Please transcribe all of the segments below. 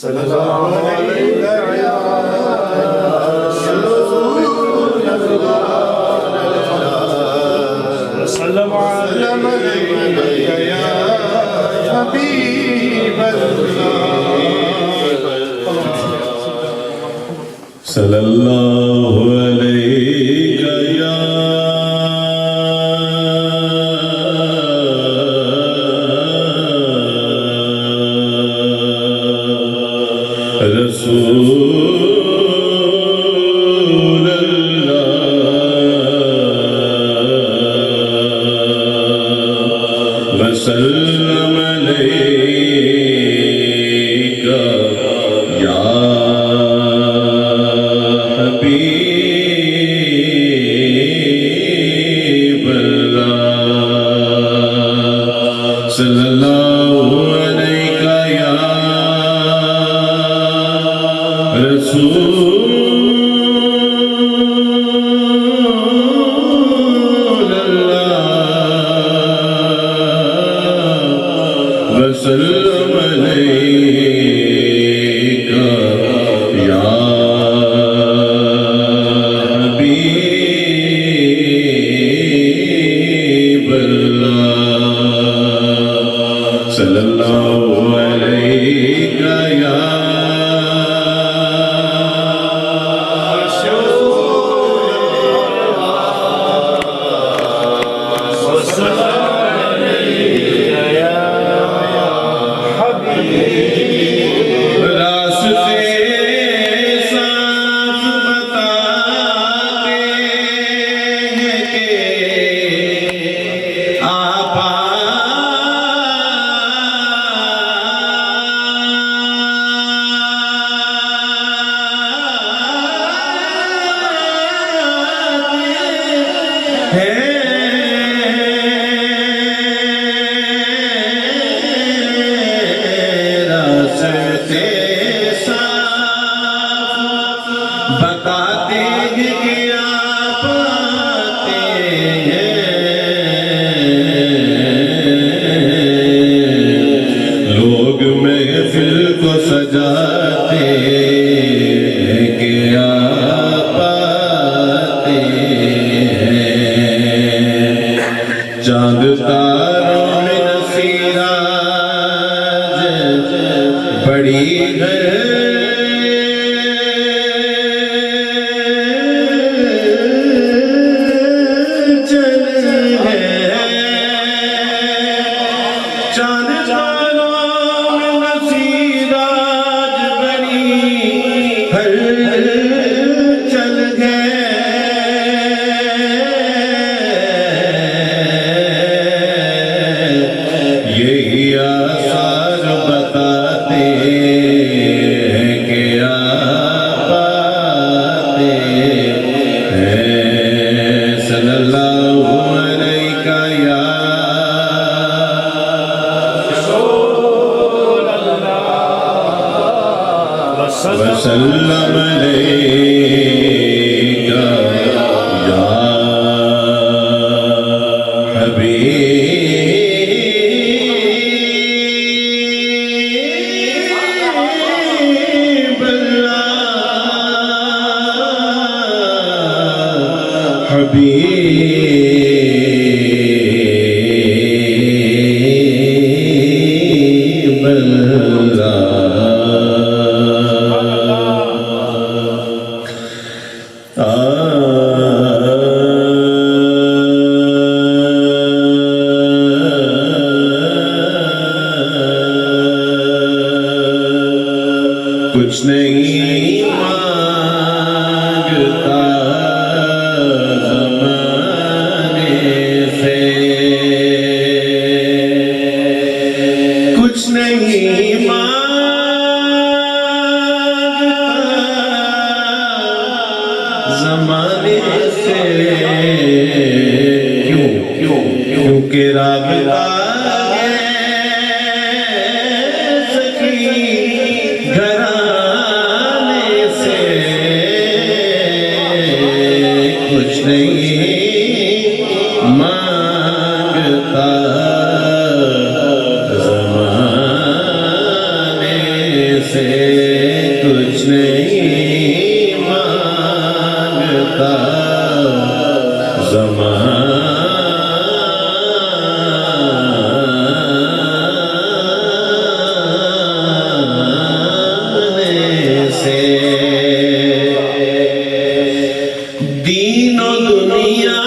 صلی اللہ علیہ وسلم یا حبیب اللہ صلی اللہ علیہ یا رسول اللہ وسلم علیک یا حبیب اللہ صلی اللہ علیہ یا رسول اللہ وسلم علیک یا حبیب اللہ صلی اللہ علیہ یا بتاتے ہیں کہ آپ آتے ہیں لوگ محفل کو سجاتے ہیں کہ آپ آتے ہیں چاند تاروں میں نصیراج بڑی ہے وسلم علیک یا حبیب اللہ حبیب اللہ کچھ نہیں مانگتا زمانے سے کچھ نہیں مانگتا زمانے سے کیونکہ رابطہ کچھ نہیں مانگتا زمانے سے کچھ نہیں مانگتا زمانے سے دین و دنیا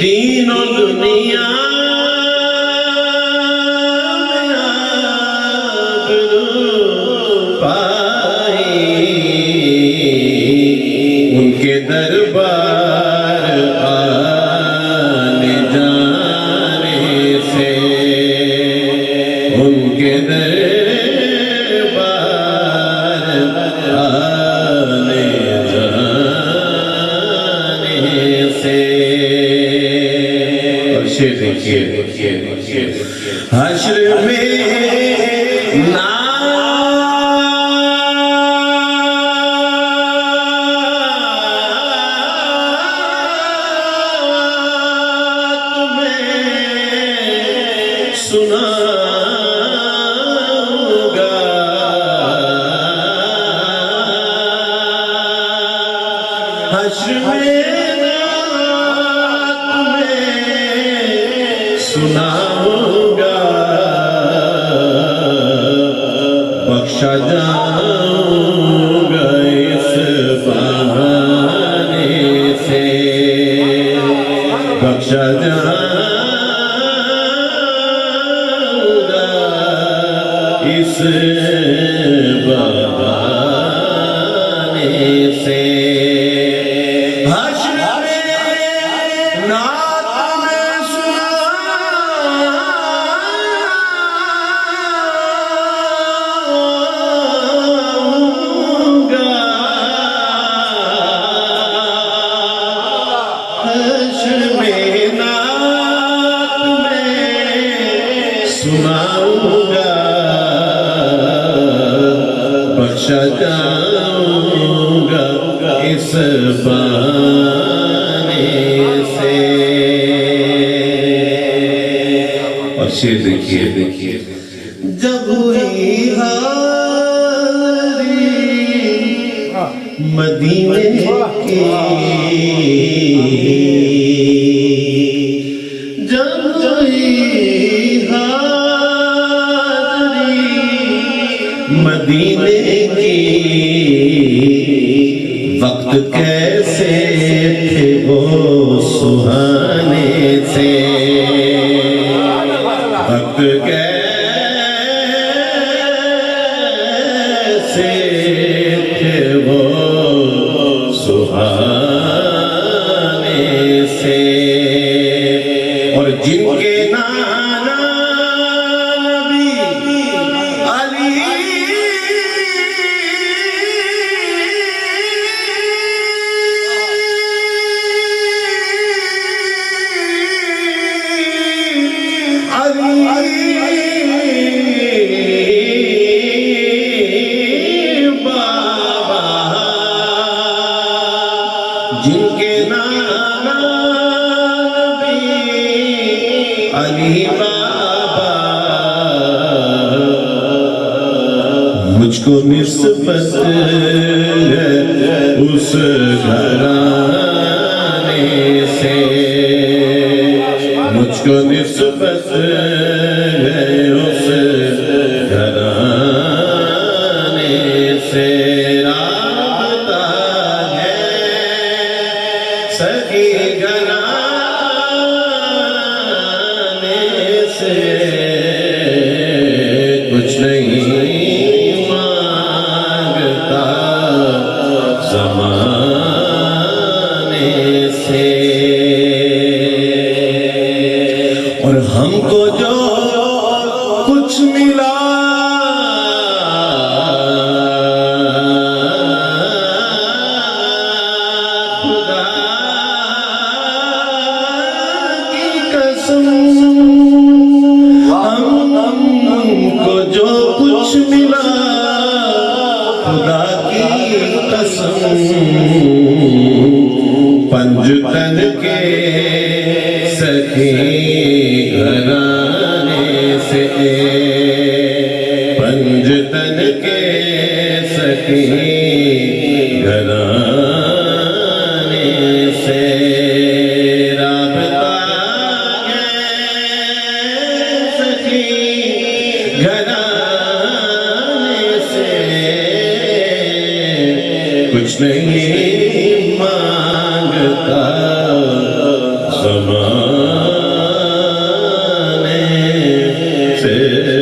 دین و دنیا پائی ان کے دربار آنے جانے سے ان کے دربار آنے جانے سے شیر دیکھیے حشر میں نعت میں سناؤں گا حشر میں سناؤں گا بخشا جاؤں گا اس بہانے سے بخشا جاؤں گا اس بہانے سے حشر میں نعت میں سناؤں گا حشر میں نعت میں سناؤں گا بخشا جاؤں گا اس بہانے سے اور شیر دیکھیے جب ہوئی حاضری مدینے کی جب ہوئی حاضری مدینے کی وقت کیسے تھے وہ سہانے سے وقت کیسے تھے وہ سہانے سے اور جن کے نانا نبی علی بابا جن کے نانا نبی علی بابا مجھ کو نسبت ہے اس گھرانے سے مجھ کو نسبت ہے اس گھرانے سے رابطہ ہے سگی گھرانے سے کچھ نہیں مانگتا زمانے سے اور ہم کو جو کچھ ملا خدا کی قسم ہم کو جو کچھ ملا خدا کی قسم سخی گھرانے سے رابطہ ہے سخی گھرانے سے کچھ نہیں مانگتا زمانے سے